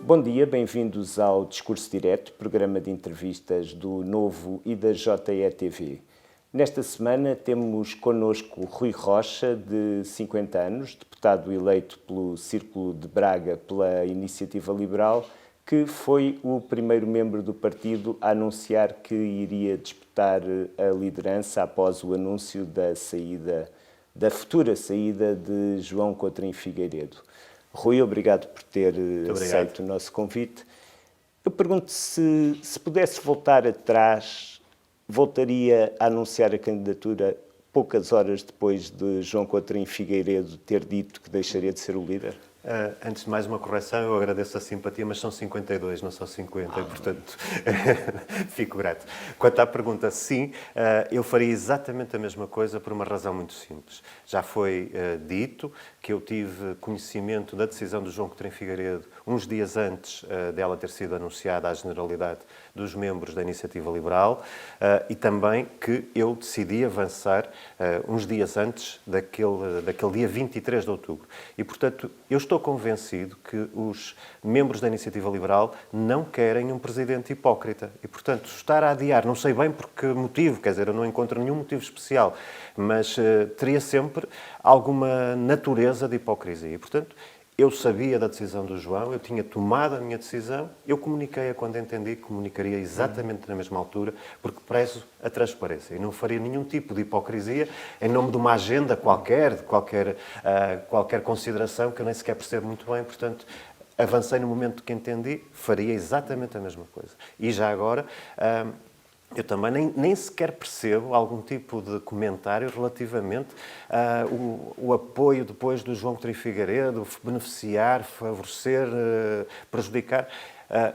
Bom dia, bem-vindos ao Discurso Direto, programa de entrevistas do Novo e da JETV. Nesta semana temos connosco Rui Rocha, de 50 anos, deputado eleito pelo Círculo de Braga pela Iniciativa Liberal, que foi o primeiro membro do partido a anunciar que iria disputar a liderança após o anúncio da futura saída de João Coutrinho Figueiredo. Rui, obrigado por ter aceito o nosso convite. Eu pergunto se pudesse voltar atrás, voltaria a anunciar a candidatura poucas horas depois de João Coutrinho Figueiredo ter dito que deixaria de ser o líder? Antes de mais uma correção, eu agradeço a simpatia, mas são 52, não são 50, e portanto fico grato. Quanto à pergunta, sim, eu faria exatamente a mesma coisa por uma razão muito simples. Já foi dito que eu tive conhecimento da decisão do João Coutrinho Figueiredo uns dias antes dela ter sido anunciada à generalidade dos membros da Iniciativa Liberal e também que eu decidi avançar uns dias antes daquele dia 23 de outubro. E, portanto, eu estou convencido que os membros da Iniciativa Liberal não querem um presidente hipócrita. E, portanto, estar a adiar, não sei bem por que motivo, quer dizer, eu não encontro nenhum motivo especial, mas teria sempre alguma natureza de hipocrisia. E, portanto, eu sabia da decisão do João, eu tinha tomado a minha decisão, eu comuniquei-a quando entendi que comunicaria exatamente na mesma altura, porque prezo a transparência e não faria nenhum tipo de hipocrisia em nome de uma agenda qualquer, de qualquer consideração que eu nem sequer percebo muito bem, portanto, avancei no momento que entendi, faria exatamente a mesma coisa. E já agora, eu também nem sequer percebo algum tipo de comentário relativamente ao apoio depois do João Coutrinho Figueiredo, beneficiar, favorecer, prejudicar.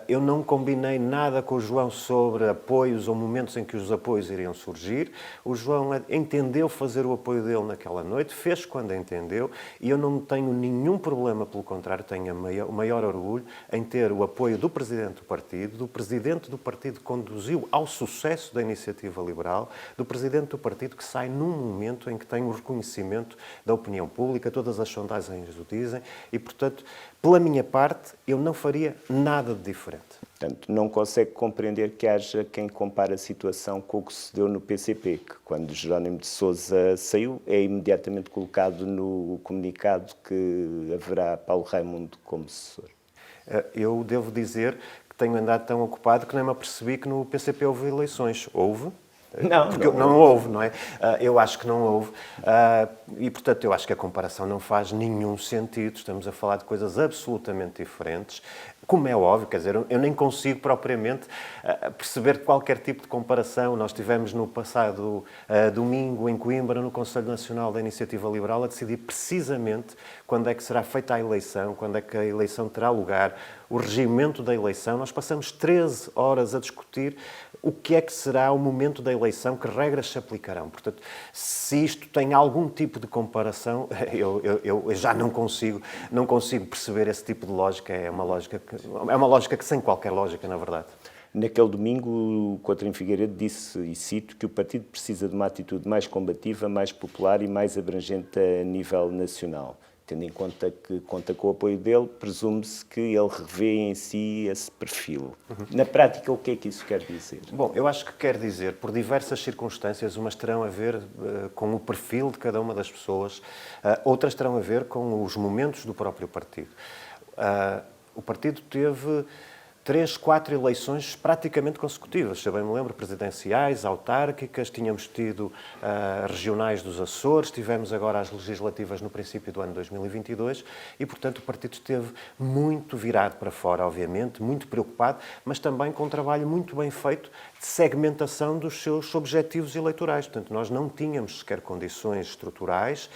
Eu não combinei nada com o João sobre apoios ou momentos em que os apoios iriam surgir. O João entendeu fazer o apoio dele naquela noite, fez quando entendeu, e eu não tenho nenhum problema, pelo contrário, tenho o maior orgulho em ter o apoio do Presidente do Partido que conduziu ao sucesso da Iniciativa Liberal, do Presidente do Partido que sai num momento em que tem o reconhecimento da opinião pública, todas as sondagens o dizem, e, portanto, pela minha parte, eu não faria nada de diferente. Portanto, não consegue compreender que haja quem compare a situação com o que se deu no PCP, que quando Jerónimo de Sousa saiu, é imediatamente colocado no comunicado que haverá Paulo Raimundo como sucessor. Eu devo dizer que tenho andado tão ocupado que nem me apercebi que no PCP houve eleições. Houve? Não houve, não é? Eu acho que não houve. E, portanto, eu acho que a comparação não faz nenhum sentido. Estamos a falar de coisas absolutamente diferentes. Como é óbvio, quer dizer, eu nem consigo propriamente perceber qualquer tipo de comparação. Nós tivemos no passado domingo em Coimbra, no Conselho Nacional da Iniciativa Liberal, a decidir precisamente quando é que será feita a eleição, quando é que a eleição terá lugar, o regimento da eleição. Nós passamos 13 horas a discutir o que é que será o momento da eleição, que regras se aplicarão. Portanto, se isto tem algum tipo de comparação, eu já não consigo perceber esse tipo de lógica. É uma lógica que sem qualquer lógica, na verdade. Naquele domingo, o Coutrinho Figueiredo disse, e cito, que o partido precisa de uma atitude mais combativa, mais popular e mais abrangente a nível nacional. Tendo em conta que conta com o apoio dele, presume-se que ele revê em si esse perfil. Na prática, o que é que isso quer dizer? Bom, eu acho que quer dizer, por diversas circunstâncias, umas terão a ver com o perfil de cada uma das pessoas, outras terão a ver com os momentos do próprio partido. O partido teve 3, 4 eleições praticamente consecutivas, se eu bem me lembro, presidenciais, autárquicas, tínhamos tido regionais dos Açores, tivemos agora as legislativas no princípio do ano 2022 e, portanto, o partido esteve muito virado para fora, obviamente, muito preocupado, mas também com um trabalho muito bem feito de segmentação dos seus objetivos eleitorais. Portanto, nós não tínhamos sequer condições estruturais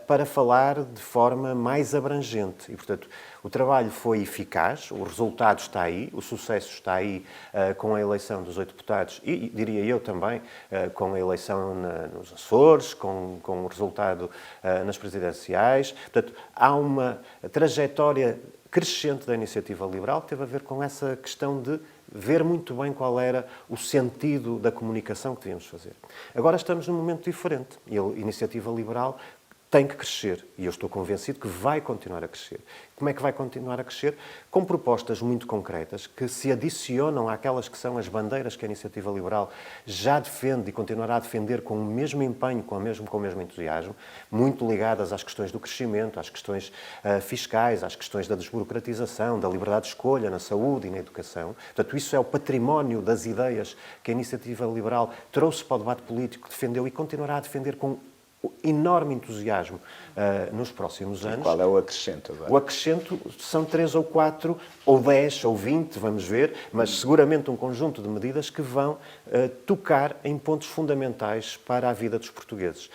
para falar de forma mais abrangente e, portanto, o trabalho foi eficaz, o resultado está aí, o sucesso está aí com a eleição dos 8 deputados e, diria eu também, com a eleição nos Açores, com o resultado nas presidenciais. Portanto, há uma trajetória crescente da Iniciativa Liberal que teve a ver com essa questão de ver muito bem qual era o sentido da comunicação que devíamos fazer. Agora estamos num momento diferente e a Iniciativa Liberal tem que crescer e eu estou convencido que vai continuar a crescer. Como é que vai continuar a crescer? Com propostas muito concretas que se adicionam àquelas que são as bandeiras que a Iniciativa Liberal já defende e continuará a defender com o mesmo empenho, com o mesmo entusiasmo, muito ligadas às questões do crescimento, às questões fiscais, às questões da desburocratização, da liberdade de escolha na saúde e na educação. Portanto, isso é o património das ideias que a Iniciativa Liberal trouxe para o debate político, defendeu e continuará a defender com enorme entusiasmo nos próximos anos. E qual é o acrescento agora? O acrescento são 3 ou 4, ou 10, ou 20, vamos ver, mas seguramente um conjunto de medidas que vão tocar em pontos fundamentais para a vida dos portugueses.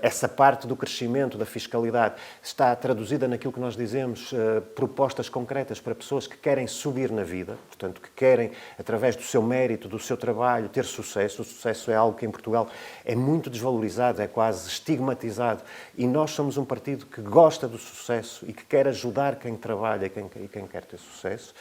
Essa parte do crescimento, da fiscalidade, está traduzida naquilo que nós dizemos, propostas concretas para pessoas que querem subir na vida, portanto, que querem, através do seu mérito, do seu trabalho, ter sucesso. O sucesso é algo que em Portugal é muito desvalorizado, é quase estigmatizado, e nós somos um partido que gosta do sucesso e que quer ajudar quem trabalha e quem quer ter sucesso.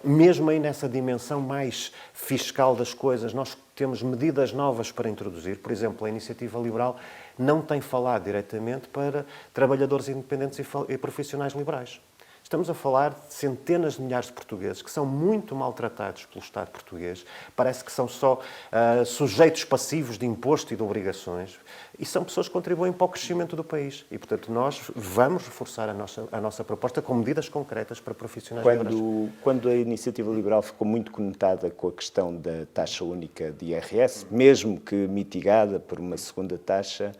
Mesmo aí nessa dimensão mais fiscal das coisas, nós temos medidas novas para introduzir. Por exemplo, a Iniciativa Liberal não tem falado diretamente para trabalhadores independentes e profissionais liberais. Estamos a falar de centenas de milhares de portugueses que são muito maltratados pelo Estado português. Parece que são só sujeitos passivos de imposto e de obrigações. E são pessoas que contribuem para o crescimento do país. E, portanto, nós vamos reforçar a nossa proposta com medidas concretas para profissionais liberais. Quando a Iniciativa Liberal ficou muito conotada com a questão da taxa única de IRS, mesmo que mitigada por uma segunda taxa,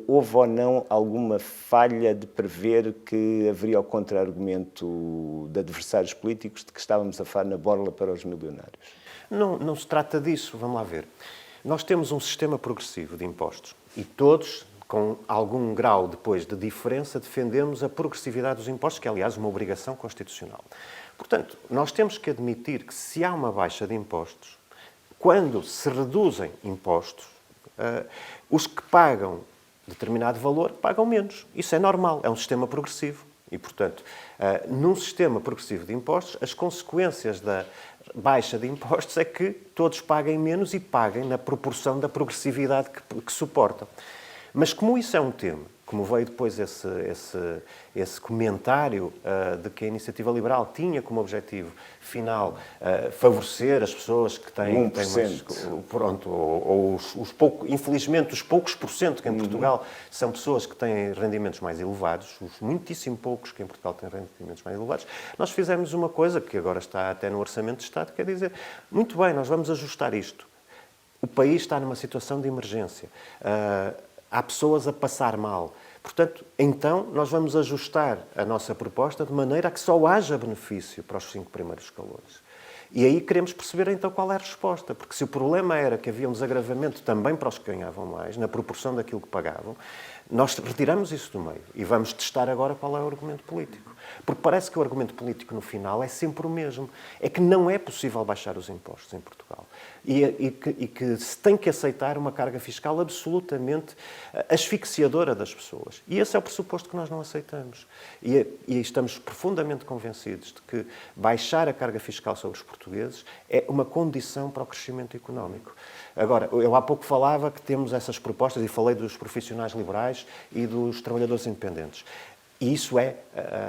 houve ou não alguma falha de prever que haveria o contra-argumento de adversários políticos de que estávamos a falar na borla para os milionários? Não se trata disso, vamos lá ver. Nós temos um sistema progressivo de impostos e todos, com algum grau depois de diferença, defendemos a progressividade dos impostos, que é, aliás, uma obrigação constitucional. Portanto, nós temos que admitir que se há uma baixa de impostos, quando se reduzem impostos, os que pagam determinado valor pagam menos. Isso é normal, é um sistema progressivo. E, portanto, num sistema progressivo de impostos, as consequências da baixa de impostos é que todos paguem menos e paguem na proporção da progressividade que suportam. Mas como isso é um tema, como veio depois esse comentário de que a Iniciativa Liberal tinha como objetivo final favorecer as pessoas que têm 1%. Pronto, infelizmente, os poucos por cento que em Portugal são pessoas que têm rendimentos mais elevados, os muitíssimo poucos que em Portugal têm rendimentos mais elevados, nós fizemos uma coisa que agora está até no Orçamento de Estado, quer dizer, muito bem, nós vamos ajustar isto. O país está numa situação de emergência. Há pessoas a passar mal. Portanto, então, nós vamos ajustar a nossa proposta de maneira a que só haja benefício para os 5 primeiros escalões. E aí queremos perceber, então, qual é a resposta. Porque se o problema era que havia um desagravamento também para os que ganhavam mais, na proporção daquilo que pagavam, nós retiramos isso do meio e vamos testar agora qual é o argumento político. Porque parece que o argumento político, no final, é sempre o mesmo. É que não é possível baixar os impostos em Portugal. E que se tem que aceitar uma carga fiscal absolutamente asfixiadora das pessoas. E esse é o pressuposto que nós não aceitamos. E estamos profundamente convencidos de que baixar a carga fiscal sobre os portugueses é uma condição para o crescimento económico. Agora, eu há pouco falava que temos essas propostas, e falei dos profissionais liberais e dos trabalhadores independentes. E isso é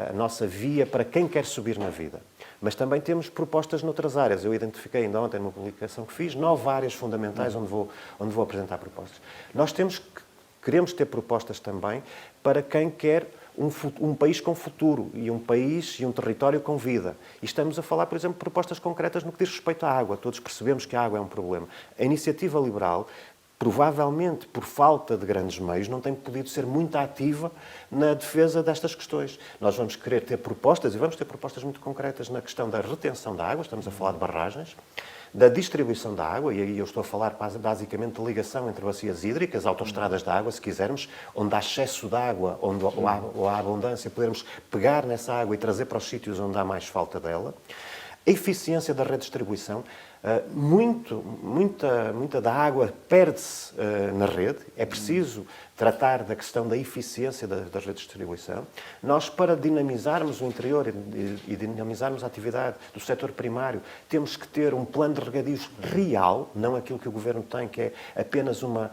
a nossa via para quem quer subir na vida. Mas também temos propostas noutras áreas. Eu identifiquei ainda ontem numa publicação que fiz 9 áreas fundamentais onde vou apresentar propostas. Nós queremos ter propostas também para quem quer um país com futuro e um país e um território com vida. E estamos a falar, por exemplo, de propostas concretas no que diz respeito à água. Todos percebemos que a água é um problema. A Iniciativa Liberal, provavelmente por falta de grandes meios, não tem podido ser muito ativa na defesa destas questões. Nós vamos querer ter propostas, e vamos ter propostas muito concretas na questão da retenção da água, estamos a falar de barragens, da distribuição da água, e aí eu estou a falar basicamente de ligação entre bacias hídricas, autoestradas da água, se quisermos, onde há excesso de água, ou há abundância, podermos pegar nessa água e trazer para os sítios onde há mais falta dela. A eficiência da redistribuição. Muita da água perde-se na rede. É preciso tratar da questão da eficiência das redes de distribuição. Nós, para dinamizarmos o interior e dinamizarmos a atividade do setor primário, temos que ter um plano de regadios real, não aquilo que o Governo tem, que é apenas uma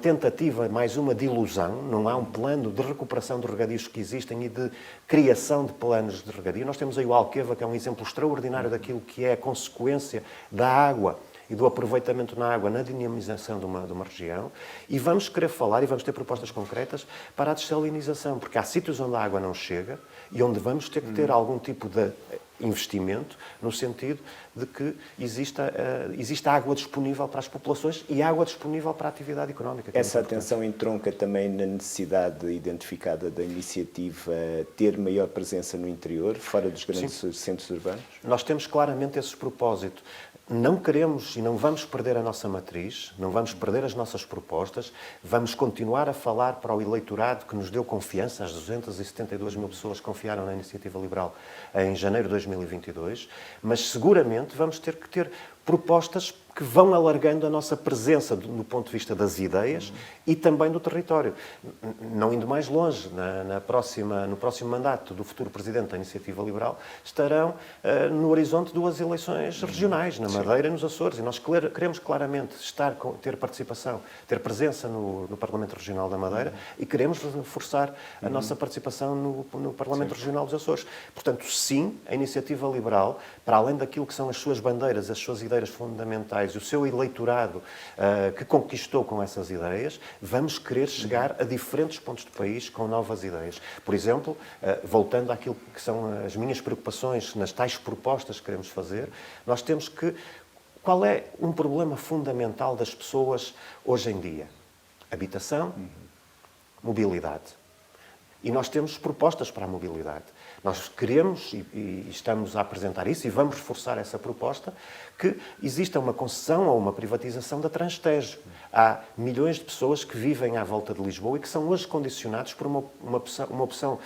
tentativa, mais uma de ilusão. Não há um plano de recuperação dos regadios que existem e de criação de planos de regadio. Nós temos aí o Alqueva, que é um exemplo extraordinário daquilo que é a consequência da água e do aproveitamento na água na dinamização de uma região, e vamos querer falar e vamos ter propostas concretas para a dessalinização, porque há sítios onde a água não chega e onde vamos ter que ter algum tipo de investimento no sentido de que exista água disponível para as populações e água disponível para a atividade económica. Essa atenção entronca também na necessidade identificada da iniciativa ter maior presença no interior, fora dos grandes centros urbanos? Nós temos claramente esse propósito. Não queremos e não vamos perder a nossa matriz, não vamos perder as nossas propostas, vamos continuar a falar para o eleitorado que nos deu confiança, as 272 mil pessoas que confiaram na Iniciativa Liberal em janeiro de 2022, mas seguramente vamos ter que ter propostas que vão alargando a nossa presença do ponto de vista das ideias e também do território. Não indo mais longe, no próximo mandato do futuro Presidente da Iniciativa Liberal, estarão no horizonte duas eleições regionais, na Madeira e nos Açores. E nós queremos claramente ter participação, ter presença no Parlamento Regional da Madeira e queremos reforçar a nossa participação no Parlamento Regional dos Açores. Portanto, sim, a Iniciativa Liberal, para além daquilo que são as suas bandeiras, as suas ideias fundamentais e o seu eleitorado que conquistou com essas ideias, vamos querer chegar a diferentes pontos do país com novas ideias. Por exemplo, voltando àquilo que são as minhas preocupações nas tais propostas que queremos fazer, nós temos que... Qual é um problema fundamental das pessoas hoje em dia? Habitação, mobilidade. E nós temos propostas para a mobilidade. Nós queremos, e estamos a apresentar isso, e vamos reforçar essa proposta, que exista uma concessão ou uma privatização da Transtejo. Há milhões de pessoas que vivem à volta de Lisboa e que são hoje condicionados por uma opção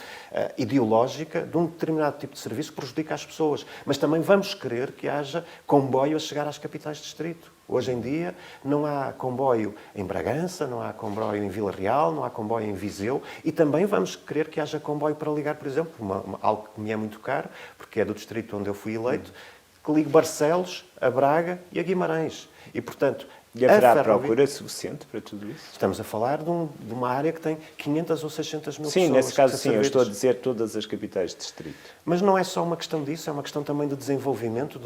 ideológica de um determinado tipo de serviço que prejudica as pessoas. Mas também vamos querer que haja comboio a chegar às capitais de distrito. Hoje em dia não há comboio em Bragança, não há comboio em Vila Real, não há comboio em Viseu e também vamos querer que haja comboio para ligar, por exemplo, algo que me é muito caro, porque é do distrito onde eu fui eleito, que ligue Barcelos, a Braga e a Guimarães. E, portanto, e haverá procura suficiente para tudo isso? Estamos a falar de uma área que tem 500 ou 600 mil pessoas. Sim, nesse caso sim, eu estou a dizer todas as capitais de distrito. Mas não é só uma questão disso, é uma questão também de desenvolvimento.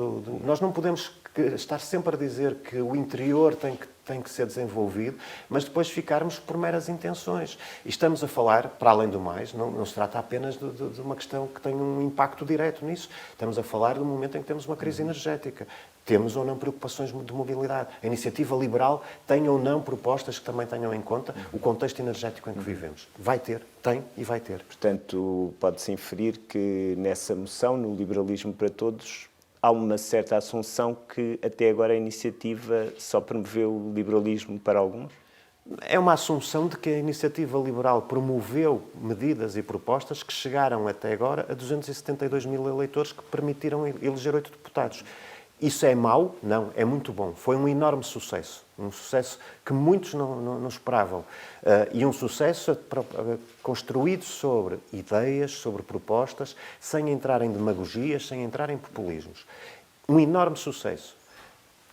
Nós não podemos estar sempre a dizer que o interior tem que ser desenvolvido, mas depois ficarmos por meras intenções. E estamos a falar, para além do mais, não se trata apenas de uma questão que tem um impacto direto nisso. Estamos a falar do momento em que temos uma crise energética. Temos ou não preocupações de mobilidade. A Iniciativa Liberal tem ou não propostas que também tenham em conta o contexto energético em que vivemos. Vai ter, tem e vai ter. Portanto, pode-se inferir que nessa moção, no Liberalismo para Todos, há uma certa assunção que até agora a iniciativa só promoveu o liberalismo para alguns? É uma assunção de que a Iniciativa Liberal promoveu medidas e propostas que chegaram até agora a 272 mil eleitores que permitiram eleger 8 deputados. Isso é mau? Não, é muito bom. Foi um enorme sucesso. Um sucesso que muitos não esperavam. E um sucesso construído sobre ideias, sobre propostas, sem entrar em demagogias, sem entrar em populismos. Um enorme sucesso.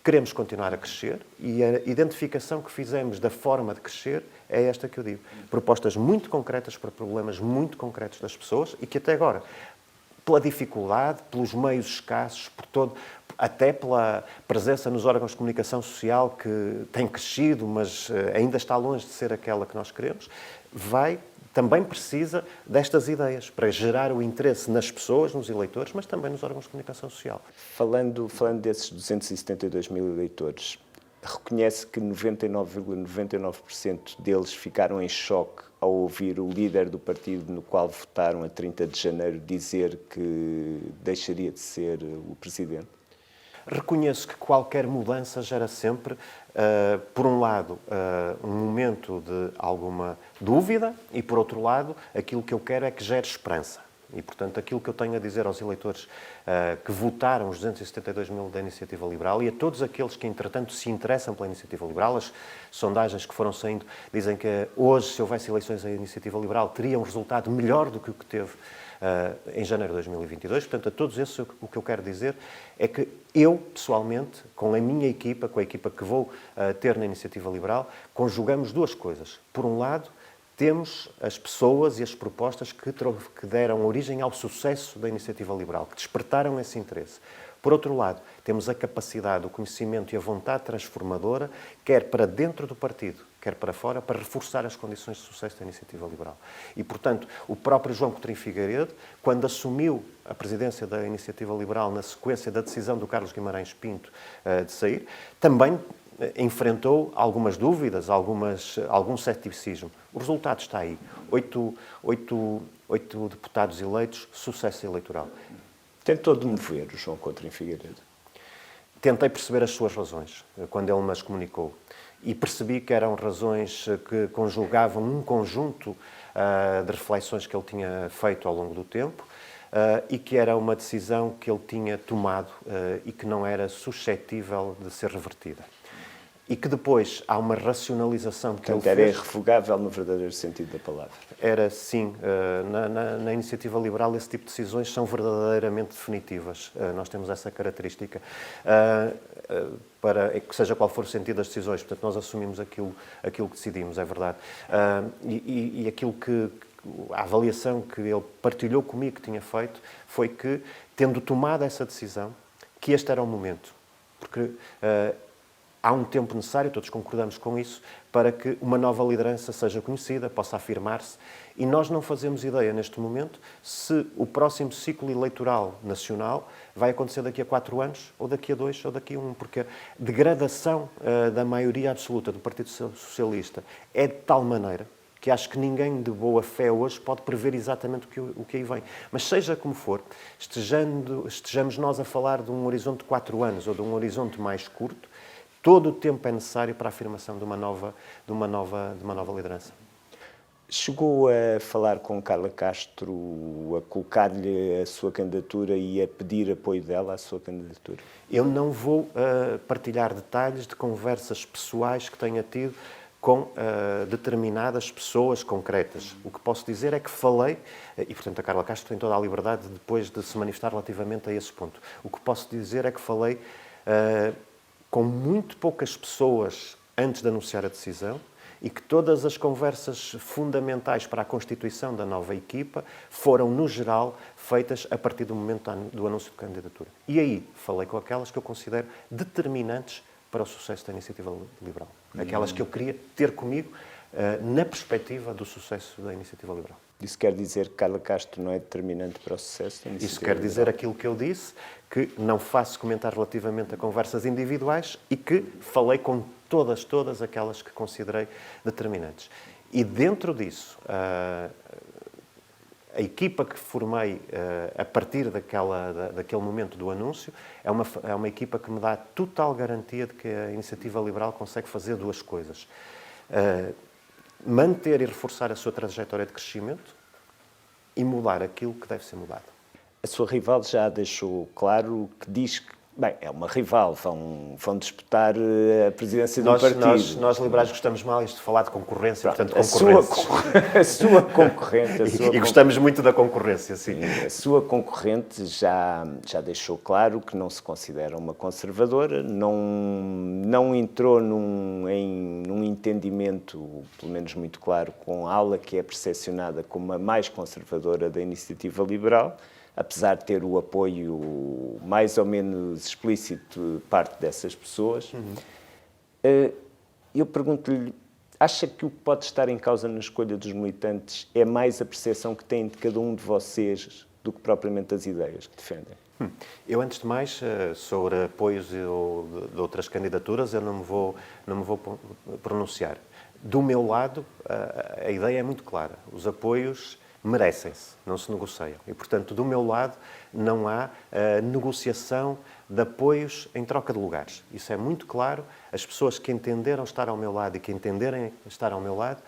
Queremos continuar a crescer e a identificação que fizemos da forma de crescer é esta que eu digo. Propostas muito concretas para problemas muito concretos das pessoas e que até agora, pela dificuldade, pelos meios escassos, até pela presença nos órgãos de comunicação social que tem crescido, mas ainda está longe de ser aquela que nós queremos, também precisa destas ideias para gerar o interesse nas pessoas, nos eleitores, mas também nos órgãos de comunicação social. Falando desses 272 mil eleitores, reconhece que 99,99% deles ficaram em choque ao ouvir o líder do partido no qual votaram a 30 de janeiro dizer que deixaria de ser o presidente? Reconheço que qualquer mudança gera sempre, por um lado, um momento de alguma dúvida e, por outro lado, aquilo que eu quero é que gere esperança. E, portanto, aquilo que eu tenho a dizer aos eleitores que votaram os 272 mil da Iniciativa Liberal e a todos aqueles que, entretanto, se interessam pela Iniciativa Liberal, as sondagens que foram saindo dizem que hoje, se houvesse eleições a Iniciativa Liberal, teria um resultado melhor do que o que teve em janeiro de 2022. Portanto, a todos esses, o que eu quero dizer é que eu, pessoalmente, com a minha equipa, com a equipa que vou ter na Iniciativa Liberal, conjugamos duas coisas. Por um lado, temos as pessoas e as propostas que deram origem ao sucesso da Iniciativa Liberal, que despertaram esse interesse. Por outro lado, temos a capacidade, o conhecimento e a vontade transformadora, quer para dentro do partido, quer para fora, para reforçar as condições de sucesso da Iniciativa Liberal. E, portanto, o próprio João Coutinho Figueiredo, quando assumiu a presidência da Iniciativa Liberal na sequência da decisão do Carlos Guimarães Pinto de sair, também enfrentou algumas dúvidas, algum ceticismo. O resultado está aí. Oito deputados eleitos, sucesso eleitoral. Tentou demover o João Coutinho Figueiredo? Tentei perceber as suas razões, quando ele me as comunicou. E percebi que eram razões que conjugavam um conjunto de reflexões que ele tinha feito ao longo do tempo e que era uma decisão que ele tinha tomado e que não era suscetível de ser revertida. E que depois há uma racionalização que ele fez. Era irrevogável no verdadeiro sentido da palavra. Era, sim. Na Iniciativa Liberal, esse tipo de decisões são verdadeiramente definitivas. Nós temos essa característica. Para que seja qual for o sentido das decisões. Portanto, nós assumimos aquilo que decidimos, é verdade. E aquilo que a avaliação que ele partilhou comigo que tinha feito foi que, tendo tomado essa decisão, que este era o momento. Porque há um tempo necessário, todos concordamos com isso, para que uma nova liderança seja conhecida, possa afirmar-se. E nós não fazemos ideia, neste momento, se o próximo ciclo eleitoral nacional vai acontecer daqui a 4 anos, ou daqui a 2, ou daqui a 1, porque a degradação da maioria absoluta do Partido Socialista é de tal maneira que acho que ninguém de boa fé hoje pode prever exatamente o que aí vem. Mas seja como for, estejamos nós a falar de um horizonte de 4 anos ou de um horizonte mais curto, todo o tempo é necessário para a afirmação de uma nova liderança. Chegou a falar com Carla Castro, a colocar-lhe a sua candidatura e a pedir apoio dela à sua candidatura? Eu não vou partilhar detalhes de conversas pessoais que tenha tido com determinadas pessoas concretas. O que posso dizer é que falei, e portanto a Carla Castro tem toda a liberdade depois de se manifestar relativamente a esse ponto. O que posso dizer é que falei com muito poucas pessoas antes de anunciar a decisão e que todas as conversas fundamentais para a constituição da nova equipa foram, no geral, feitas a partir do momento do anúncio de candidatura. E aí falei com aquelas que eu considero determinantes para o sucesso da Iniciativa Liberal. Aquelas que eu queria ter comigo na perspectiva do sucesso da Iniciativa Liberal. Isso quer dizer que Carla Castro não é determinante para o sucesso da Iniciativa Isso quer dizer aquilo que eu disse, que não faço comentar relativamente a conversas individuais e que falei com todas aquelas que considerei determinantes. E dentro disso, a equipa que formei a partir daquele momento do anúncio é uma equipa que me dá total garantia de que a Iniciativa Liberal consegue fazer duas coisas. Manter e reforçar a sua trajetória de crescimento e mudar aquilo que deve ser mudado. A sua rival já deixou claro que diz que, bem, é uma rival, vão disputar a presidência do partido. Nós liberais gostamos mais de falar de concorrência, Pronto, portanto, concorrência. A sua concorrente... E gostamos muito da concorrência, sim. A sua concorrente já deixou claro que não se considera uma conservadora, não entrou num entendimento, pelo menos muito claro, com a ala que é percepcionada como a mais conservadora da Iniciativa Liberal, apesar de ter o apoio mais ou menos explícito de parte dessas pessoas. Eu pergunto-lhe, acha que o que pode estar em causa na escolha dos militantes é mais a percepção que têm de cada um de vocês do que propriamente as ideias que defendem? Eu, antes de mais, sobre apoios de outras candidaturas, eu não me vou pronunciar. Do meu lado, a ideia é muito clara. Os apoios merecem-se, não se negociam. E, portanto, do meu lado, não há negociação de apoios em troca de lugares. Isso é muito claro. As pessoas que entenderam estar ao meu lado e que entenderem estar ao meu lado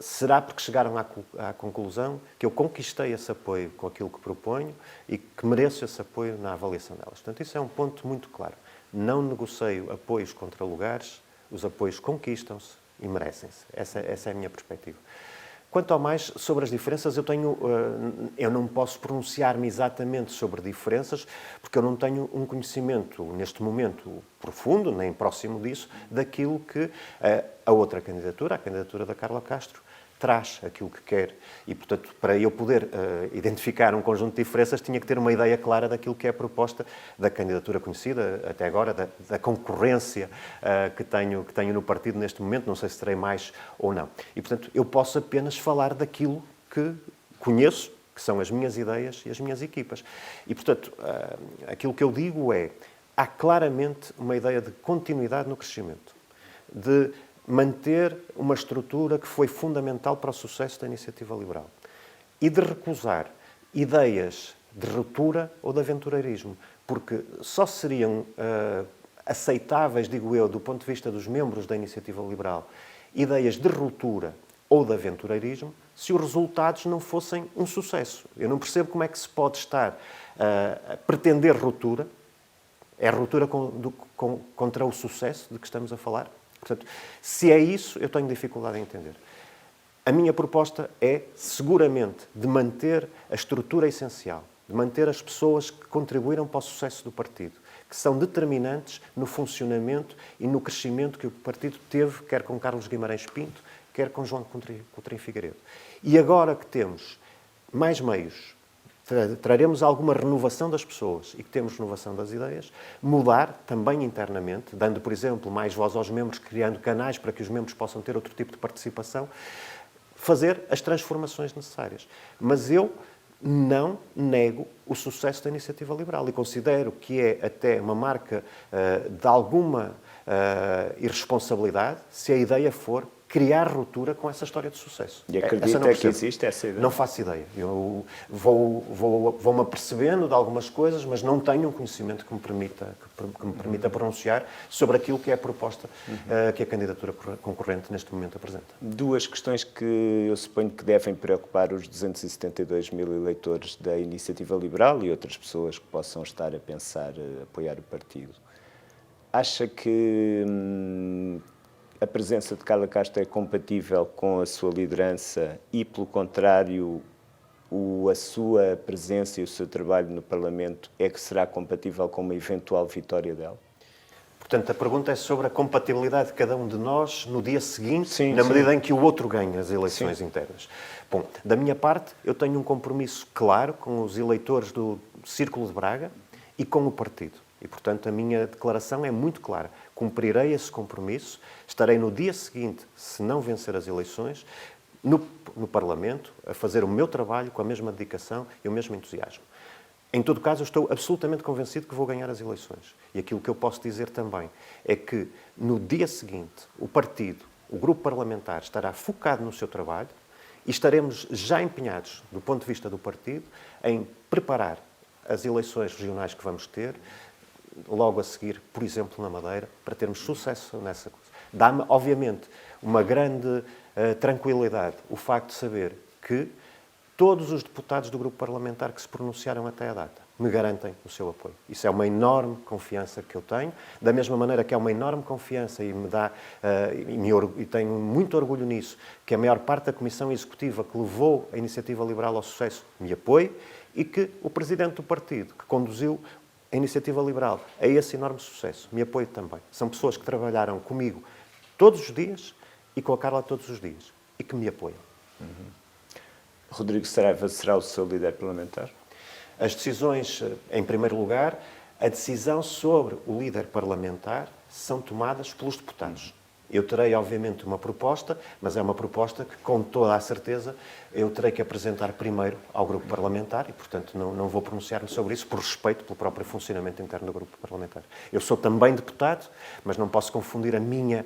será porque chegaram à conclusão que eu conquistei esse apoio com aquilo que proponho e que mereço esse apoio na avaliação delas. Portanto, isso é um ponto muito claro. Não negocio apoios contra lugares, os apoios conquistam-se e merecem-se. Essa é a minha perspectiva. Quanto ao mais, sobre as diferenças, eu não posso pronunciar-me exatamente sobre diferenças, porque eu não tenho um conhecimento, neste momento, profundo, nem próximo disso, daquilo que a outra candidatura, a candidatura da Carla Castro, traz, aquilo que quer. E, portanto, para eu poder identificar um conjunto de diferenças, tinha que ter uma ideia clara daquilo que é a proposta da candidatura conhecida, até agora, da concorrência que tenho no partido neste momento, não sei se terei mais ou não. E, portanto, eu posso apenas falar daquilo que conheço, que são as minhas ideias e as minhas equipas. E, portanto, aquilo que eu digo é, há claramente uma ideia de continuidade no crescimento, de manter uma estrutura que foi fundamental para o sucesso da iniciativa liberal e de recusar ideias de ruptura ou de aventureirismo, porque só seriam aceitáveis, digo eu, do ponto de vista dos membros da iniciativa liberal, ideias de ruptura ou de aventureirismo, se os resultados não fossem um sucesso. Eu não percebo como é que se pode estar a pretender ruptura, é ruptura contra o sucesso de que estamos a falar. Portanto, se é isso, eu tenho dificuldade em entender. A minha proposta é, seguramente, de manter a estrutura essencial, de manter as pessoas que contribuíram para o sucesso do partido, que são determinantes no funcionamento e no crescimento que o partido teve, quer com Carlos Guimarães Pinto, quer com João Coutinho Figueiredo. E agora que temos mais meios, traremos alguma renovação das pessoas e que temos renovação das ideias, mudar também internamente, dando, por exemplo, mais voz aos membros, criando canais para que os membros possam ter outro tipo de participação, fazer as transformações necessárias. Mas eu não nego o sucesso da iniciativa liberal e considero que é até uma marca de alguma irresponsabilidade se a ideia for criar ruptura com essa história de sucesso. E acredita que existe essa ideia? Não faço ideia. Eu vou-me apercebendo de algumas coisas, mas não tenho um conhecimento que me permita pronunciar sobre aquilo que é a proposta que a candidatura concorrente neste momento apresenta. Duas questões que eu suponho que devem preocupar os 272 mil eleitores da Iniciativa Liberal e outras pessoas que possam estar a pensar apoiar o partido. Acha que a presença de Carla Castro é compatível com a sua liderança e, pelo contrário, a sua presença e o seu trabalho no Parlamento é que será compatível com uma eventual vitória dela? Portanto, a pergunta é sobre a compatibilidade de cada um de nós no dia seguinte, sim, na medida em que o outro ganha as eleições internas. Bom, da minha parte, eu tenho um compromisso claro com os eleitores do Círculo de Braga e com o partido. E, portanto, a minha declaração é muito clara. Cumprirei esse compromisso, estarei no dia seguinte, se não vencer as eleições, no Parlamento, a fazer o meu trabalho com a mesma dedicação e o mesmo entusiasmo. Em todo caso, eu estou absolutamente convencido que vou ganhar as eleições. E aquilo que eu posso dizer também é que, no dia seguinte, o partido, o grupo parlamentar, estará focado no seu trabalho e estaremos já empenhados, do ponto de vista do partido, em preparar as eleições regionais que vamos ter, logo a seguir, por exemplo, na Madeira, para termos sucesso nessa coisa. Dá-me, obviamente, uma grande tranquilidade o facto de saber que todos os deputados do grupo parlamentar que se pronunciaram até à data me garantem o seu apoio. Isso é uma enorme confiança que eu tenho, da mesma maneira que é uma enorme confiança e me dá, e tenho muito orgulho nisso, que a maior parte da Comissão Executiva que levou a Iniciativa Liberal ao sucesso me apoie e que o Presidente do Partido, que conduziu a Iniciativa Liberal a esse enorme sucesso, me apoio também. São pessoas que trabalharam comigo todos os dias e com a Carla todos os dias e que me apoiam. Rodrigo Saraiva será o seu líder parlamentar? As decisões, em primeiro lugar, a decisão sobre o líder parlamentar são tomadas pelos deputados. Eu terei, obviamente, uma proposta, mas é uma proposta que, com toda a certeza, eu terei que apresentar primeiro ao grupo parlamentar e, portanto, não vou pronunciar-me sobre isso por respeito pelo próprio funcionamento interno do grupo parlamentar. Eu sou também deputado, mas não posso confundir a minha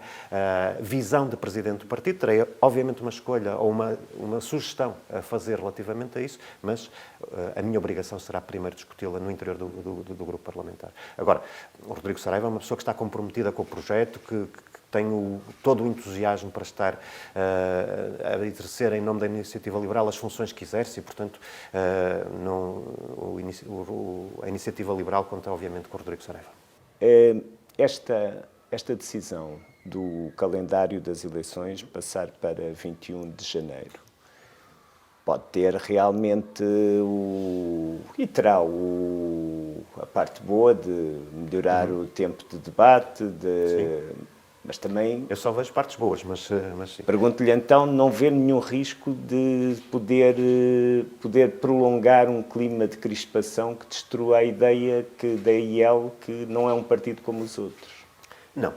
visão de presidente do partido. Terei, obviamente, uma escolha ou uma sugestão a fazer relativamente a isso, mas a minha obrigação será primeiro discuti-la no interior do grupo parlamentar. Agora, o Rodrigo Saraiva é uma pessoa que está comprometida com o projeto, que tenho todo o entusiasmo para estar a exercer em nome da Iniciativa Liberal as funções que exerce e, portanto, a Iniciativa Liberal conta, obviamente, com o Rodrigo Saraiva. Esta decisão do calendário das eleições passar para 21 de janeiro pode ter realmente e terá a parte boa de melhorar o tempo de debate, mas também... Eu só vejo partes boas, mas sim. Pergunto-lhe então, não vê nenhum risco de poder prolongar um clima de crispação que destrua a ideia da IEL, que não é um partido como os outros?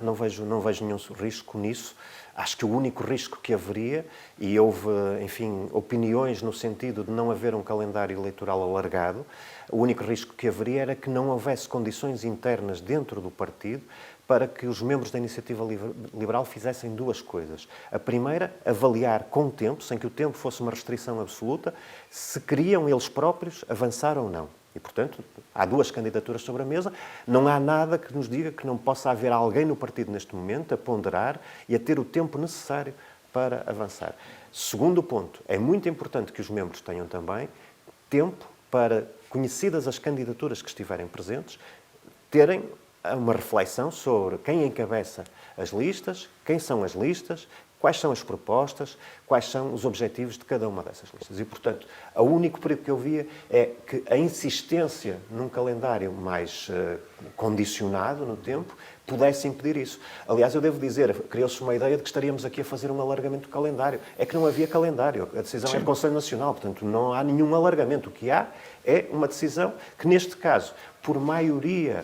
Não vejo nenhum risco nisso. Acho que o único risco que haveria, e houve, enfim, opiniões no sentido de não haver um calendário eleitoral alargado, o único risco que haveria era que não houvesse condições internas dentro do partido para que os membros da Iniciativa Liberal fizessem duas coisas. A primeira, avaliar com o tempo, sem que o tempo fosse uma restrição absoluta, se queriam eles próprios avançar ou não. E, portanto, há duas candidaturas sobre a mesa, não há nada que nos diga que não possa haver alguém no partido neste momento a ponderar e a ter o tempo necessário para avançar. Segundo ponto, é muito importante que os membros tenham também tempo para, conhecidas as candidaturas que estiverem presentes, terem uma reflexão sobre quem encabeça as listas, quem são as listas, quais são as propostas, quais são os objetivos de cada uma dessas listas. E, portanto, o único perigo que eu via é que a insistência num calendário mais condicionado no tempo pudesse impedir isso. Aliás, eu devo dizer, criou-se uma ideia de que estaríamos aqui a fazer um alargamento do calendário. É que não havia calendário. A decisão é do Conselho Nacional, portanto, não há nenhum alargamento. O que há é uma decisão que, neste caso, por maioria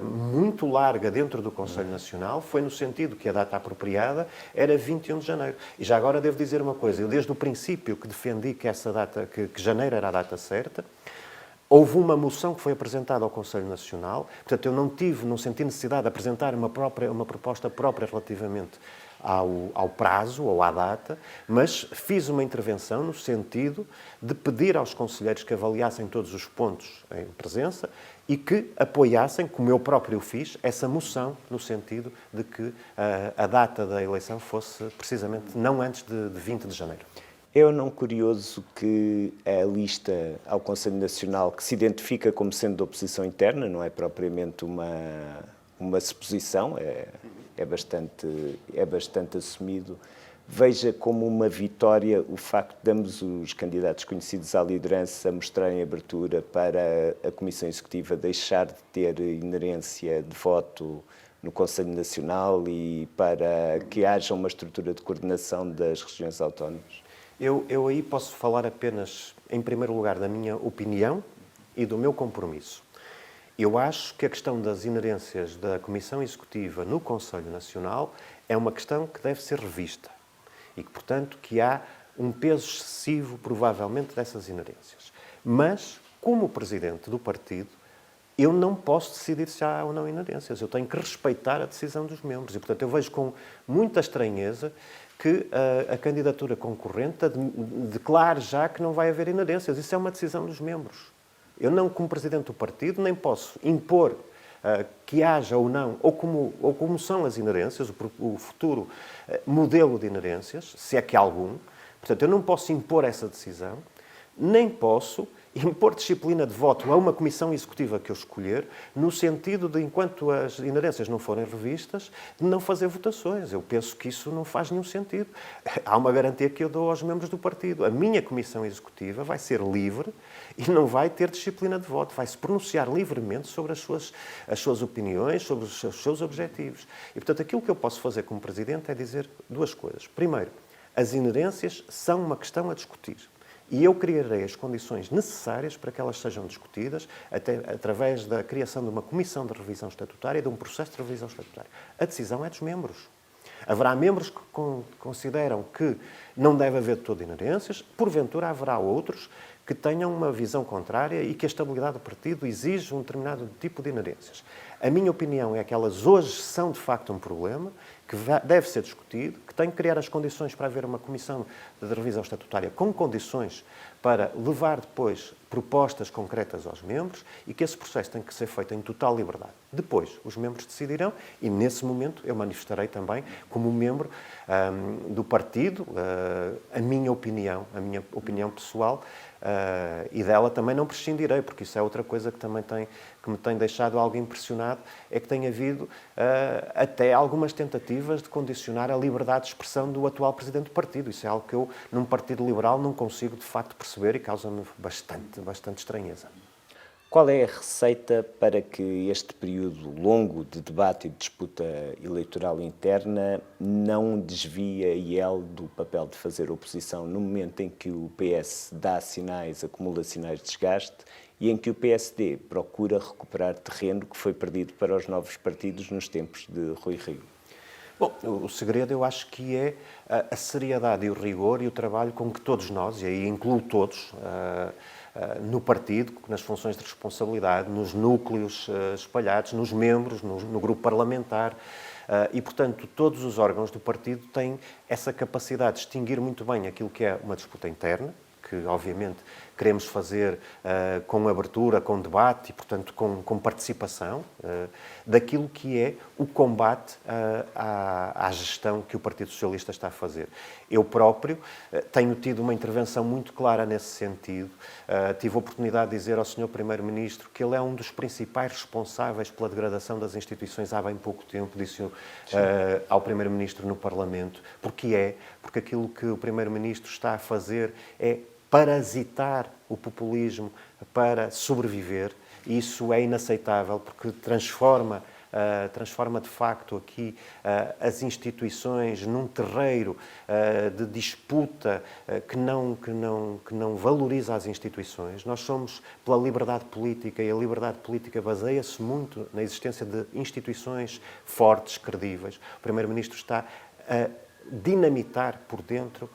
muito larga dentro do Conselho Nacional, foi no sentido que a data apropriada era 21 de janeiro. E já agora devo dizer uma coisa, eu desde o princípio que defendi que essa data, que janeiro era a data certa, houve uma moção que foi apresentada ao Conselho Nacional, portanto eu não senti necessidade de apresentar uma proposta própria relativamente ao prazo ou à data, mas fiz uma intervenção no sentido de pedir aos conselheiros que avaliassem todos os pontos em presença e que apoiassem, como eu próprio fiz, essa moção no sentido de que a data da eleição fosse precisamente não antes de 20 de janeiro. É ou não curioso que a lista ao Conselho Nacional, que se identifica como sendo de oposição interna, não é propriamente uma suposição, é bastante assumido, veja como uma vitória o facto de ambos os candidatos conhecidos à liderança mostrarem abertura para a Comissão Executiva deixar de ter inerência de voto no Conselho Nacional e para que haja uma estrutura de coordenação das regiões autónomas? Eu aí posso falar apenas, em primeiro lugar, da minha opinião e do meu compromisso. Eu acho que a questão das inerências da Comissão Executiva no Conselho Nacional é uma questão que deve ser revista e que, portanto, que há um peso excessivo, provavelmente, dessas inerências. Mas, como Presidente do partido, eu não posso decidir se há ou não inerências. Eu tenho que respeitar a decisão dos membros. E, portanto, eu vejo com muita estranheza que a candidatura concorrente declare já que não vai haver inerências. Isso é uma decisão dos membros. Eu não, como Presidente do partido, nem posso impor que haja ou não, ou como são as inerências, o futuro modelo de inerências, se é que há algum. Portanto, eu não posso impor essa decisão, nem posso impor disciplina de voto a uma comissão executiva que eu escolher, no sentido de, enquanto as inerências não forem revistas, de não fazer votações. Eu penso que isso não faz nenhum sentido. Há uma garantia que eu dou aos membros do partido. A minha comissão executiva vai ser livre e não vai ter disciplina de voto. Vai se pronunciar livremente sobre as suas opiniões, sobre os seus objetivos. E, portanto, aquilo que eu posso fazer como Presidente é dizer duas coisas. Primeiro, as inerências são uma questão a discutir. E eu criarei as condições necessárias para que elas sejam discutidas através da criação de uma comissão de revisão estatutária e de um processo de revisão estatutária. A decisão é dos membros. Haverá membros que consideram que não deve haver de todo inerências, porventura haverá outros que tenham uma visão contrária e que a estabilidade do partido exige um determinado tipo de inerências. A minha opinião é que elas hoje são, de facto, um problema, que deve ser discutido, que tem que criar as condições para haver uma comissão de revisão estatutária com condições para levar depois propostas concretas aos membros e que esse processo tem que ser feito em total liberdade. Depois, os membros decidirão e, nesse momento, eu manifestarei também, como membro do partido, a minha opinião pessoal, e dela também não prescindirei, porque isso é outra coisa que também que me tem deixado algo impressionado, é que tem havido até algumas tentativas de condicionar a liberdade de expressão do atual presidente do partido. Isso é algo que eu, num partido liberal, não consigo de facto perceber e causa-me bastante estranheza. Qual é a receita para que este período longo de debate e de disputa eleitoral interna não desvie a IEL do papel de fazer oposição no momento em que o PS dá sinais, acumula sinais de desgaste e em que o PSD procura recuperar terreno que foi perdido para os novos partidos nos tempos de Rui Rio? Bom, o segredo eu acho que é a seriedade e o rigor e o trabalho com que todos nós, e aí incluo todos, no partido, nas funções de responsabilidade, nos núcleos espalhados, nos membros, no grupo parlamentar. E, portanto, todos os órgãos do partido têm essa capacidade de distinguir muito bem aquilo que é uma disputa interna, que obviamente queremos fazer com abertura, com debate e, portanto, com participação, daquilo que é o combate à gestão que o Partido Socialista está a fazer. Eu próprio tenho tido uma intervenção muito clara nesse sentido. Tive a oportunidade de dizer ao Sr. Primeiro-Ministro que ele é um dos principais responsáveis pela degradação das instituições há bem pouco tempo, disse ao Primeiro-Ministro no Parlamento. Porque aquilo que o Primeiro-Ministro está a fazer é parasitar o populismo para sobreviver. Isso é inaceitável porque transforma de facto aqui as instituições num terreiro de disputa que não valoriza as instituições. Nós somos pela liberdade política e a liberdade política baseia-se muito na existência de instituições fortes, credíveis. O Primeiro-Ministro está a dinamitar por dentro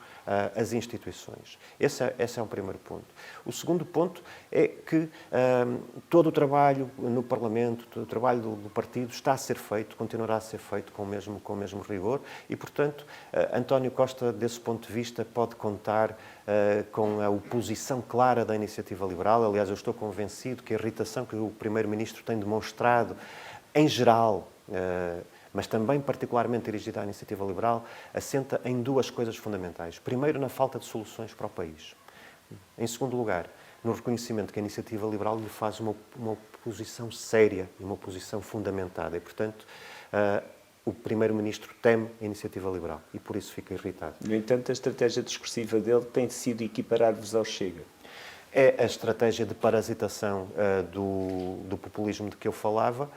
as instituições. Esse é o primeiro ponto. O segundo ponto é que todo o trabalho no Parlamento, todo o trabalho do partido está a ser feito, continuará a ser feito com o mesmo rigor e, portanto, António Costa, desse ponto de vista, pode contar com a oposição clara da Iniciativa Liberal. Aliás, eu estou convencido que a irritação que o Primeiro-Ministro tem demonstrado, em geral, mas também particularmente dirigida à Iniciativa Liberal, assenta em duas coisas fundamentais. Primeiro, na falta de soluções para o país. Em segundo lugar, no reconhecimento que a Iniciativa Liberal lhe faz uma oposição séria e uma oposição fundamentada. E, portanto, o Primeiro-Ministro teme a Iniciativa Liberal e por isso fica irritado. No entanto, a estratégia discursiva dele tem sido equiparar-vos ao Chega. É a estratégia de parasitação do populismo de que eu falava.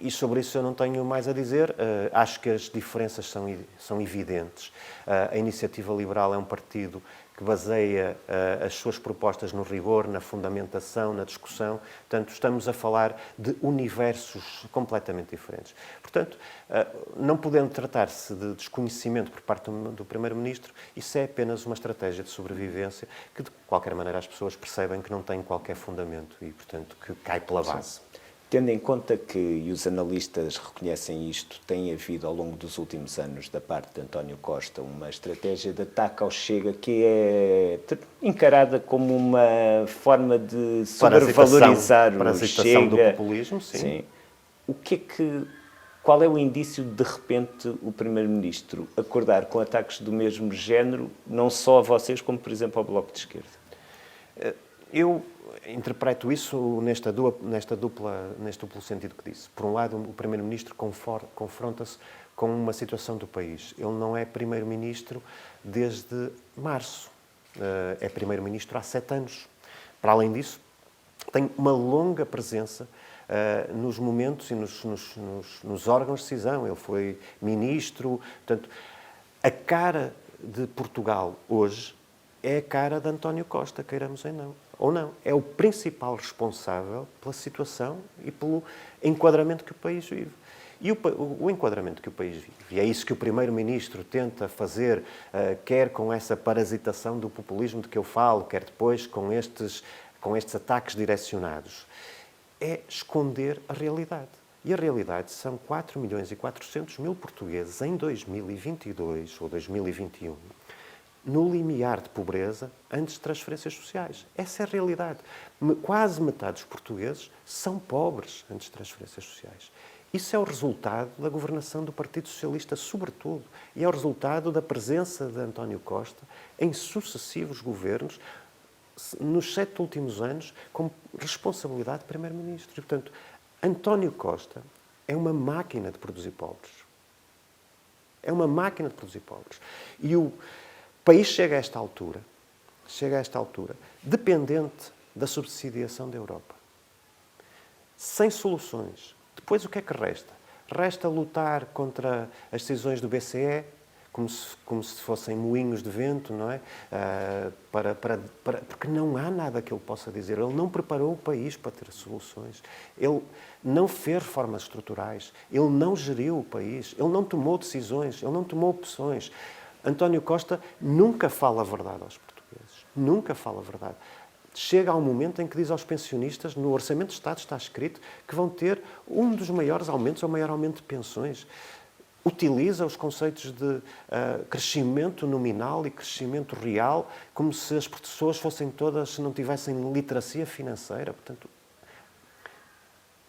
E sobre isso eu não tenho mais a dizer. Acho que as diferenças são evidentes. A Iniciativa Liberal é um partido que baseia as suas propostas no rigor, na fundamentação, na discussão. Portanto, estamos a falar de universos completamente diferentes. Portanto, não podendo tratar-se de desconhecimento por parte do Primeiro-Ministro, isso é apenas uma estratégia de sobrevivência que, de qualquer maneira, as pessoas percebem que não tem qualquer fundamento e, portanto, que cai pela base. Tendo em conta que, e os analistas reconhecem isto, tem havido ao longo dos últimos anos, da parte de António Costa, uma estratégia de ataque ao Chega que é encarada como uma forma de sobrevalorizar o Chega. Do populismo, sim. Qual é o indício de repente, o Primeiro-Ministro acordar com ataques do mesmo género, não só a vocês, como, por exemplo, ao Bloco de Esquerda? Eu interpreto isso neste duplo sentido que disse. Por um lado, o Primeiro-Ministro confronta-se com uma situação do país. Ele não é Primeiro-Ministro desde março. É Primeiro-Ministro há 7 anos. Para além disso, tem uma longa presença nos momentos e nos órgãos de decisão. Ele foi Ministro. Portanto, a cara de Portugal hoje é a cara de António Costa, queiramos ou não. É o principal responsável pela situação e pelo enquadramento que o país vive. E o enquadramento que o país vive, e é isso que o Primeiro-Ministro tenta fazer, quer com essa parasitação do populismo de que eu falo, quer depois com estes ataques direcionados, é esconder a realidade. E a realidade são 4.400.000 portugueses em 2022 ou 2021 no limiar de pobreza antes de transferências sociais. Essa é a realidade. Quase metade dos portugueses são pobres antes de transferências sociais. Isso é o resultado da governação do Partido Socialista, sobretudo, e é o resultado da presença de António Costa em sucessivos governos, nos 7 últimos anos, com responsabilidade de Primeiro-Ministro. E, portanto, António Costa é uma máquina de produzir pobres. É uma máquina de produzir pobres. E o país chega a esta altura, dependente da subsidiação da Europa. Sem soluções. Depois o que é que resta? Resta lutar contra as decisões do BCE, como se fossem moinhos de vento, não é? Porque não há nada que ele possa dizer. Ele não preparou o país para ter soluções. Ele não fez reformas estruturais. Ele não geriu o país. Ele não tomou decisões. Ele não tomou opções. António Costa nunca fala a verdade aos portugueses. Nunca fala a verdade. Chega a um momento em que diz aos pensionistas, no Orçamento de Estado está escrito, que vão ter um dos maiores aumentos, ou maior aumento de pensões. Utiliza os conceitos de crescimento nominal e crescimento real, como se as pessoas fossem todas, se não tivessem literacia financeira. Portanto,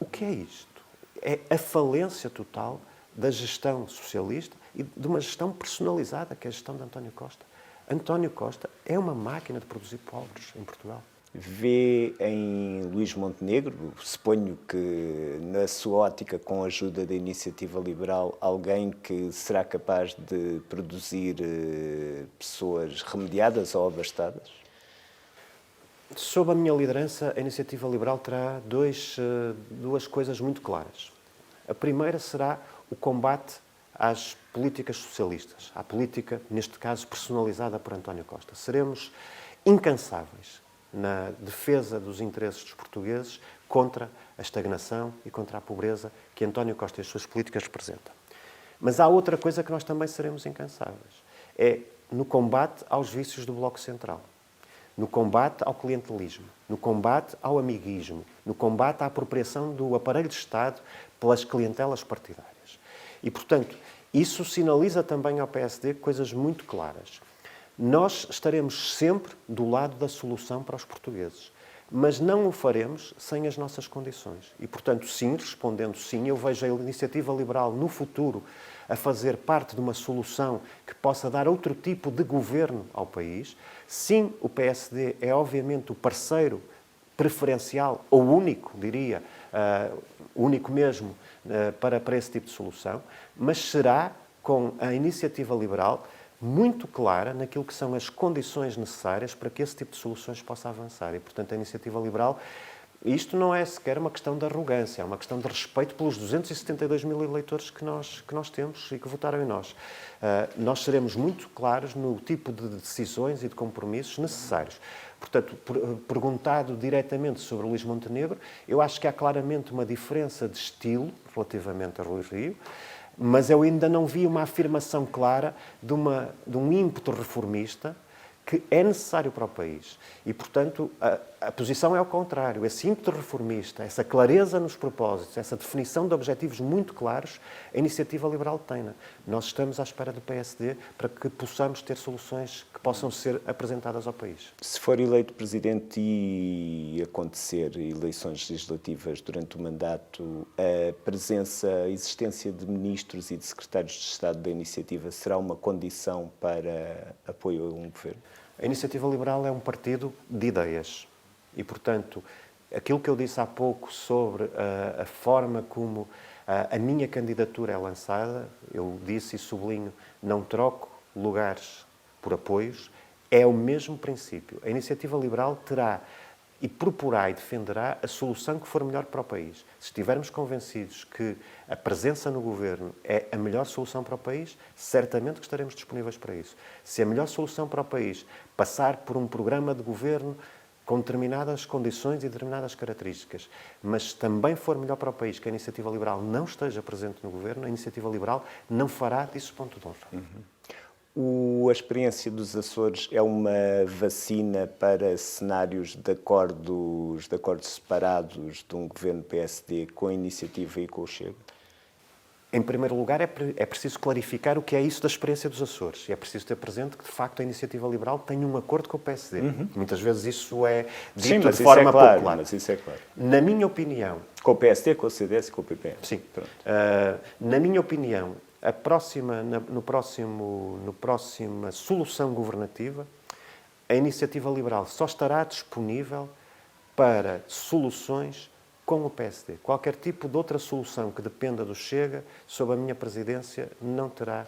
o que é isto? É a falência total da gestão socialista e de uma gestão personalizada, que é a gestão de António Costa. António Costa é uma máquina de produzir pobres em Portugal. Vê em Luís Montenegro, suponho que na sua ótica, com a ajuda da Iniciativa Liberal, alguém que será capaz de produzir pessoas remediadas ou abastadas? Sob a minha liderança, a Iniciativa Liberal terá duas coisas muito claras. A primeira será o combate às políticas socialistas, à política, neste caso, personalizada por António Costa. Seremos incansáveis na defesa dos interesses dos portugueses contra a estagnação e contra a pobreza que António Costa e as suas políticas representam. Mas há outra coisa que nós também seremos incansáveis. É no combate aos vícios do Bloco Central, no combate ao clientelismo, no combate ao amiguismo, no combate à apropriação do aparelho de Estado pelas clientelas partidárias. E, portanto, isso sinaliza também ao PSD coisas muito claras. Nós estaremos sempre do lado da solução para os portugueses, mas não o faremos sem as nossas condições. E, portanto, sim, respondendo sim, eu vejo a Iniciativa Liberal no futuro a fazer parte de uma solução que possa dar outro tipo de governo ao país. Sim, o PSD é obviamente o parceiro preferencial, ou único, diria, único mesmo, para esse tipo de solução, mas será com a Iniciativa Liberal muito clara naquilo que são as condições necessárias para que esse tipo de soluções possa avançar. E, portanto, a Iniciativa Liberal, isto não é sequer uma questão de arrogância, é uma questão de respeito pelos 272.000 eleitores que nós temos e que votaram em nós. Nós seremos muito claros no tipo de decisões e de compromissos necessários. Portanto, perguntado diretamente sobre Luís Montenegro, eu acho que há claramente uma diferença de estilo relativamente a Rui Rio, mas eu ainda não vi uma afirmação clara de um ímpeto reformista que é necessário para o país. E, portanto, a posição é ao contrário. Esse ímpeto reformista, essa clareza nos propósitos, essa definição de objetivos muito claros, a Iniciativa Liberal tem. Nós estamos à espera do PSD para que possamos ter soluções que possam ser apresentadas ao país. Se for eleito Presidente e acontecer eleições legislativas durante o mandato, a existência de ministros e de secretários de Estado da Iniciativa será uma condição para apoio a um governo? A Iniciativa Liberal é um partido de ideias e, portanto, aquilo que eu disse há pouco sobre a forma como a minha candidatura é lançada, eu disse e sublinho, não troco lugares por apoios, é o mesmo princípio. A Iniciativa Liberal terá e proporá e defenderá a solução que for melhor para o país. Se estivermos convencidos que a presença no governo é a melhor solução para o país, certamente que estaremos disponíveis para isso. Se a melhor solução para o país passar por um programa de governo com determinadas condições e determinadas características, mas também for melhor para o país que a Iniciativa Liberal não esteja presente no governo, a Iniciativa Liberal não fará disso ponto de honra. A experiência dos Açores é uma vacina para cenários de acordos separados de um governo PSD com a Iniciativa e com o Chega? Em primeiro lugar, é preciso clarificar o que é isso da experiência dos Açores. E é preciso ter presente que, de facto, a Iniciativa Liberal tem um acordo com o PSD. Muitas vezes isso é dito de forma popular. Mas isso é claro. Na minha opinião... Com o PSD, com o CDS e com o PP. Sim. Na minha opinião, no próxima solução governativa, a Iniciativa Liberal só estará disponível para soluções com o PSD. Qualquer tipo de outra solução que dependa do Chega, sob a minha presidência, não terá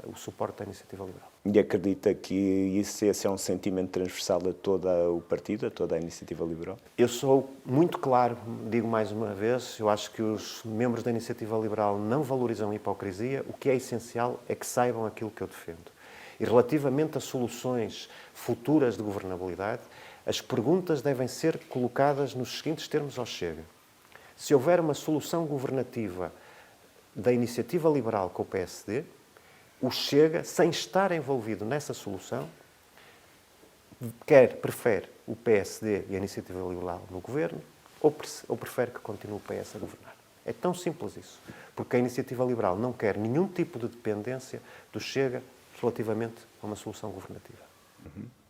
o suporte da Iniciativa Liberal. E acredita que esse é um sentimento transversal a todo o partido, a toda a Iniciativa Liberal? Eu sou muito claro, digo mais uma vez, eu acho que os membros da Iniciativa Liberal não valorizam a hipocrisia. O que é essencial é que saibam aquilo que eu defendo. E relativamente a soluções futuras de governabilidade, as perguntas devem ser colocadas nos seguintes termos ao Chega. Se houver uma solução governativa da Iniciativa Liberal com o PSD, o Chega, sem estar envolvido nessa solução, prefere o PSD e a Iniciativa Liberal no governo ou prefere que continue o PS a governar. É tão simples isso. Porque a Iniciativa Liberal não quer nenhum tipo de dependência do Chega relativamente a uma solução governativa.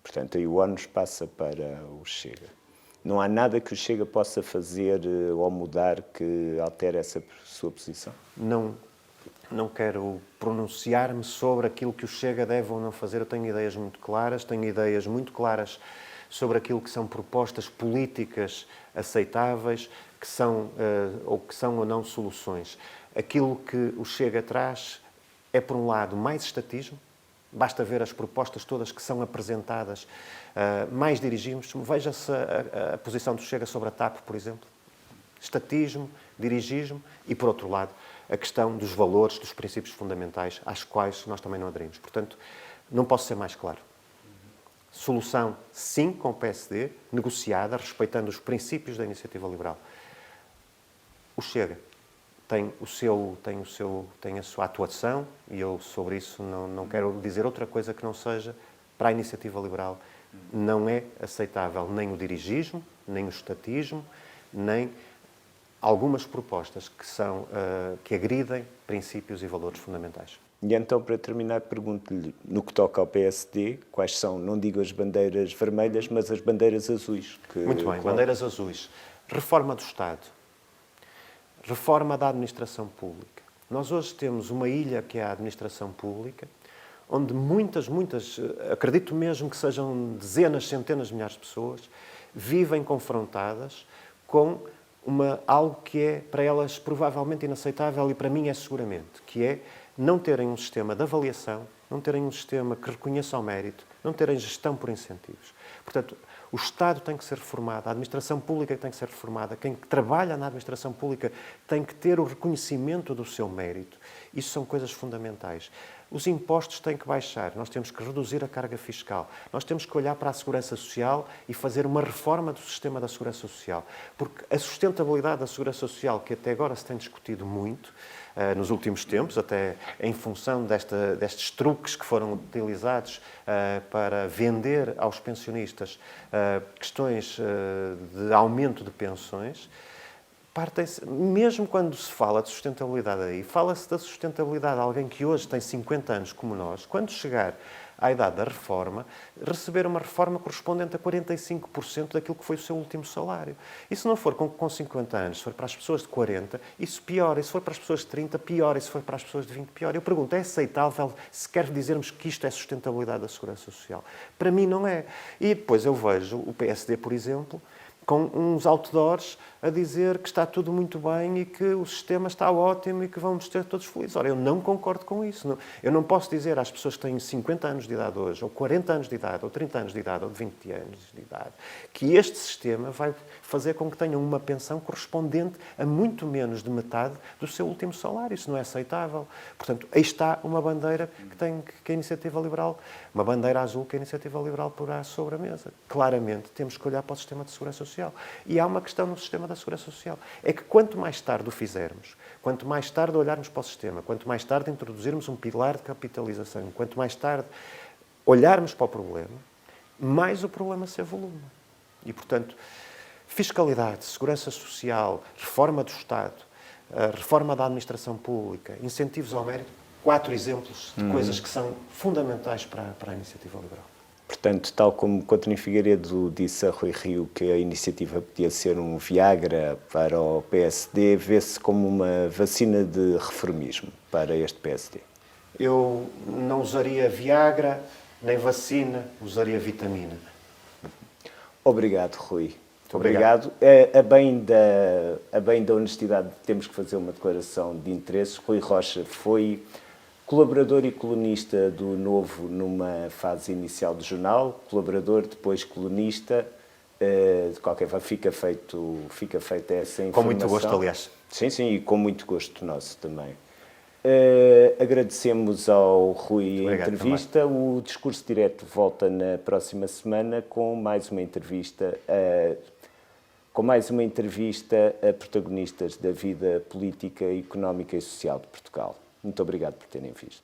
Portanto, aí o ónus passa para o Chega. Não há nada que o Chega possa fazer ou mudar que altere essa sua posição? Não quero pronunciar-me sobre aquilo que o Chega deve ou não fazer. Eu tenho ideias muito claras sobre aquilo que são propostas políticas aceitáveis, que são ou não soluções. Aquilo que o Chega traz é, por um lado, mais estatismo. Basta ver as propostas todas que são apresentadas, mais dirigismo. Veja-se a posição do Chega sobre a TAP, por exemplo. Estatismo, dirigismo e, por outro lado, a questão dos valores, dos princípios fundamentais, às quais nós também não aderimos. Portanto, não posso ser mais claro. Solução, sim, com o PSD, negociada, respeitando os princípios da Iniciativa Liberal. O Chega tem a sua atuação e eu, sobre isso, não quero dizer outra coisa que não seja para a Iniciativa Liberal. Não é aceitável nem o dirigismo, nem o estatismo, nem algumas propostas que agridem princípios e valores fundamentais. E então, para terminar, pergunto-lhe, no que toca ao PSD, quais são, não digo as bandeiras vermelhas, mas as bandeiras azuis? Muito bem, bandeiras azuis. Reforma do Estado. Reforma da administração pública. Nós hoje temos uma ilha que é a administração pública, onde muitas, acredito mesmo que sejam dezenas, centenas de milhares de pessoas, vivem confrontadas com algo que é para elas provavelmente inaceitável e para mim é seguramente, que é não terem um sistema de avaliação, não terem um sistema que reconheça o mérito, não terem gestão por incentivos. Portanto, o Estado tem que ser reformado, a administração pública tem que ser reformada, quem trabalha na administração pública tem que ter o reconhecimento do seu mérito. Isso são coisas fundamentais. Os impostos têm que baixar, nós temos que reduzir a carga fiscal, nós temos que olhar para a segurança social e fazer uma reforma do sistema da segurança social. Porque a sustentabilidade da segurança social, que até agora se tem discutido muito, nos últimos tempos, até em função destes truques que foram utilizados para vender aos pensionistas questões de aumento de pensões, mesmo quando se fala de sustentabilidade aí, fala-se da sustentabilidade de alguém que hoje tem 50 anos como nós, quando chegar à idade da reforma, receber uma reforma correspondente a 45% daquilo que foi o seu último salário. E se não for com 50 anos, se for para as pessoas de 40, isso piora. E se for para as pessoas de 30, piora. E se for para as pessoas de 20, piora. Eu pergunto, é aceitável se quer dizermos que isto é sustentabilidade da segurança social? Para mim não é. E depois eu vejo o PSD, por exemplo, com uns outdoors a dizer que está tudo muito bem e que o sistema está ótimo e que vamos ter todos felizes. Ora, eu não concordo com isso. Eu não posso dizer às pessoas que têm 50 anos de idade hoje, ou 40 anos de idade, ou 30 anos de idade, ou 20 anos de idade, que este sistema vai fazer com que tenham uma pensão correspondente a muito menos de metade do seu último salário. Isso não é aceitável. Portanto, aí está uma bandeira que a Iniciativa Liberal, uma bandeira azul que a Iniciativa Liberal porá sobre a mesa. Claramente, temos que olhar para o sistema de segurança social Social. E há uma questão no sistema da Segurança Social. É que quanto mais tarde o fizermos, quanto mais tarde olharmos para o sistema, quanto mais tarde introduzirmos um pilar de capitalização, quanto mais tarde olharmos para o problema, mais o problema se avoluma. E, portanto, fiscalidade, segurança social, reforma do Estado, reforma da administração pública, incentivos ao mérito, 4 exemplos de coisas que são fundamentais para a iniciativa liberal. Portanto, tal como Coutinho Figueiredo disse a Rui Rio que a iniciativa podia ser um Viagra para o PSD, vê-se como uma vacina de reformismo para este PSD. Eu não usaria Viagra, nem vacina, usaria vitamina. Obrigado, Rui. Obrigado. A bem da honestidade, temos que fazer uma declaração de interesse. Rui Rocha foi colaborador e colunista do Novo numa fase inicial do jornal, colaborador, depois colunista. De qualquer forma, fica feita essa informação. Com muito gosto, aliás. Sim, sim, e com muito gosto nosso também. Agradecemos ao Rui a entrevista. Também. O Discurso Direto volta na próxima semana com mais uma entrevista a protagonistas da vida política, económica e social de Portugal. Muito obrigado por terem visto.